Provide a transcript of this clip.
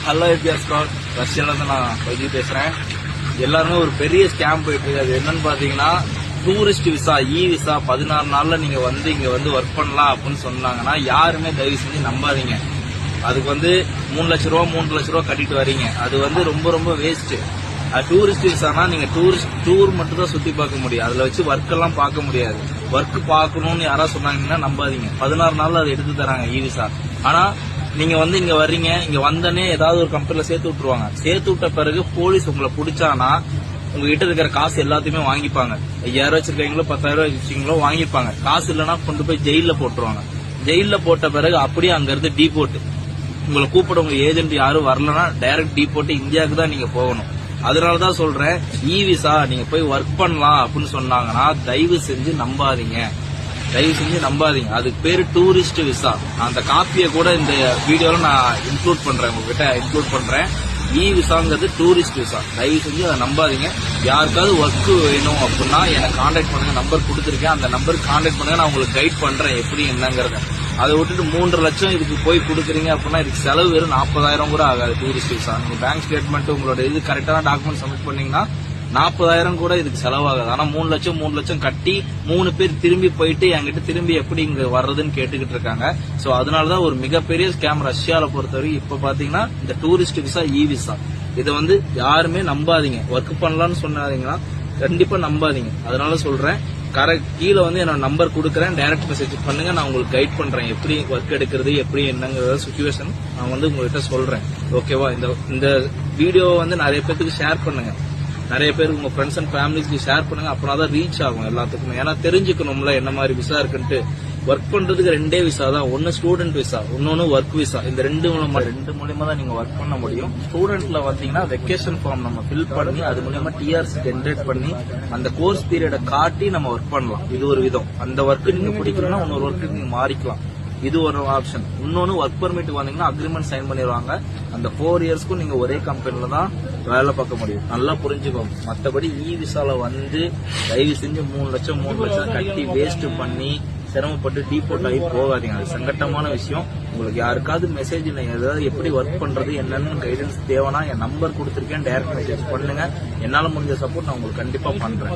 Hello எபிஆர் Scott ரஷ்யால இருந்து நான் வைஜி பேசுறேன். எல்லாருமே ஒரு பெரிய ஸ்கேம் போயிட்டு இருக்கு. அது என்னன்னு பாத்தீங்கன்னா டூரிஸ்ட் விசா விசா 16 நாள்ல நீங்க இங்க வந்து ஒர்க் பண்ணலாம் அப்படின்னு சொன்னாங்கன்னா யாருமே தயவு செஞ்சு நம்பாதீங்க. அதுக்கு 3 லட்ச ரூபா 3 லட்ச ரூபா கட்டிட்டு வரீங்க. அது ரொம்ப ரொம்ப வேஸ்ட். டூரிஸ்ட் விசானா நீங்க டூர் மட்டும் தான் சுத்தி பார்க்க முடியும். அதுல வச்சு ஒர்க் எல்லாம் பார்க்க முடியாது. ஒர்க் பார்க்கணும்னு யாராவது சொன்னாங்கன்னா நம்பாதீங்க. 16 நாள்ல அதை எடுத்து தராங்க விசா. ஆனா நீங்க இங்க வர்றீங்க, இங்க வந்தனே ஏதாவது ஒரு கம்பெனில சேர்த்து விட்டுருவாங்க. சேர்த்து விட்ட பிறகு போலீஸ் உங்களை பிடிச்சானா உங்ககிட்ட இருக்கிற காசு எல்லாத்தையுமே வாங்கிப்பாங்க. 5000 வச்சிருக்கீங்களோ 10,000 வச்சிருக்கீங்களோ வாங்கிப்பாங்க. காசு இல்லைன்னா கொண்டு போய் ஜெயில போட்டுருவாங்க. ஜெயில போட்ட பிறகு அப்படியே அங்க இருந்து டீபோர்ட். உங்களை கூப்பிட உங்க ஏஜென்ட் யாரும் வரலன்னா டைரக்ட் டீபோர்ட் இந்தியாவுக்கு தான் நீங்க போகணும். அதனாலதான் சொல்றேன், விசா நீங்க போய் ஒர்க் பண்ணலாம் அப்படின்னு சொன்னாங்கன்னா தயவு செஞ்சு நம்பாதீங்க. அதுக்கு பேரு டூரிஸ்ட் விசா. அந்த காப்பியை கூட இந்த வீடியோல நான் இன்க்ளூட் பண்றேன், உங்ககிட்ட இன்க்ளூட் பண்றேன். விசாங்கிறது டூரிஸ்ட் விசா. தயவு செஞ்சு அதை நம்பாதீங்க. யாருக்காவது ஒர்க் வேணும் அப்படின்னா எனக்கு கான்டாக்ட் பண்ணுங்க. நம்பர் கொடுத்துருக்கேன், அந்த நம்பருக்கு கான்டாக்ட் பண்ணுங்க. நான் உங்களுக்கு கைட் பண்றேன் எப்படி என்னங்கறத. அதை விட்டுட்டு 3 லட்சம் இதுக்கு போய் கொடுக்குறீங்க அப்படின்னா இதுக்கு செலவு வெறும் 40,000 கூட ஆகாது. டூரிஸ்ட் விசா நீங்க பேங்க் ஸ்டேட்மெண்ட் உங்களோட இது கரெக்டான டாக்குமெண்ட் சப்மிட் பண்ணீங்கன்னா 40,000 கூட இதுக்கு செலவாகாது. ஆனா 3 லட்சம் கட்டி 3 பேர் திரும்பி போயிட்டு என்கிட்ட திரும்பி எப்படி இங்க வர்றதுன்னு கேட்டுக்கிட்டு இருக்காங்க. சோ அதனாலதான் ஒரு மிகப்பெரிய ஸ்கேம் ரஷ்யால பொறுத்தவரை. இப்ப பாத்தீங்கன்னா இந்த டூரிஸ்ட் விசா விசா இதை யாருமே நம்பாதீங்க. ஒர்க் பண்ணலாம்னு சொன்னாதீங்கன்னா கண்டிப்பா நம்பாதீங்க. அதனால சொல்றேன், கீழே என்னோட நம்பர் கொடுக்குறேன், டைரக்ட் மெசேஜ் பண்ணுங்க. நான் உங்களுக்கு கைட் பண்றேன் எப்படி ஒர்க் எடுக்கிறது, எப்படி என்னங்கிற சிச்சுவேஷன் நான் உங்ககிட்ட சொல்றேன். ஓகேவா? இந்த வீடியோ நிறைய பேருக்கு ஷேர் பண்ணுங்க. நிறைய பேருக்கு உங்க ஃப்ரெண்ட்ஸ் அண்ட் ஃபேமிலிஸ்க்கு ஷேர் பண்ணுங்க. அப்பதான் ரீச் ஆகும் எல்லாத்துக்குமே. ஏன்னா தெரிஞ்சுக்கணும்ல என்ன மாதிரி விசா இருக்குன்ட்டு. ஒர்க் பண்றதுக்கு 2 விசா தான். ஒன்னு ஸ்டூடெண்ட் விசா, இன்னொன்னு ஒர்க் விசா. இந்த ரெண்டு மூலமா தான் நீங்க ஒர்க் பண்ண முடியும். ஸ்டூடெண்ட்ல பாத்தீங்கன்னா வெக்கேஷன் ஃபார்ம் நம்ம ஃபில் பண்ணி அது மூலமா டிஆர்சி ஜென்ரேட் பண்ணி அந்த கோர்ஸ் பீரியட காட்டி நம்ம ஒர்க் பண்ணலாம். இது ஒரு விதம். அந்த ஒர்க் நீங்க பிடிக்கணும்னா இன்னொரு ஒர்க்கு நீங்க மாறிக்கலாம். இது ஒரு ஆப்ஷன். இன்னொன்னு ஒர்க் பெர்மிட் வந்தீங்கன்னா அக்ரிமெண்ட் சைன் பண்ணிடுவாங்க. அந்த 4 இயர்ஸ்க்கும் நீங்க ஒரே கம்பெனில தான் வேலை பார்க்க முடியும். நல்லா புரிஞ்சுக்கோங்க. மற்றபடி விசால தயவு செஞ்சு 3 லட்சம் கட்டி வேஸ்ட் பண்ணி சிரமப்பட்டு டீபோர்ட் ஆகி போகாதீங்க. அது சங்கட்டமான விஷயம். உங்களுக்கு யாருக்காவது மெசேஜ் ஏதாவது எப்படி ஒர்க் பண்றது என்னன்னு கைடன்ஸ் தேவைன்னா என் நம்பர் கொடுத்துருக்கேன், டைரக்ட் மெசேஜ் பண்ணுங்க. என்னால முடிஞ்ச சப்போர்ட் நான் உங்களுக்கு கண்டிப்பா பண்றேன்.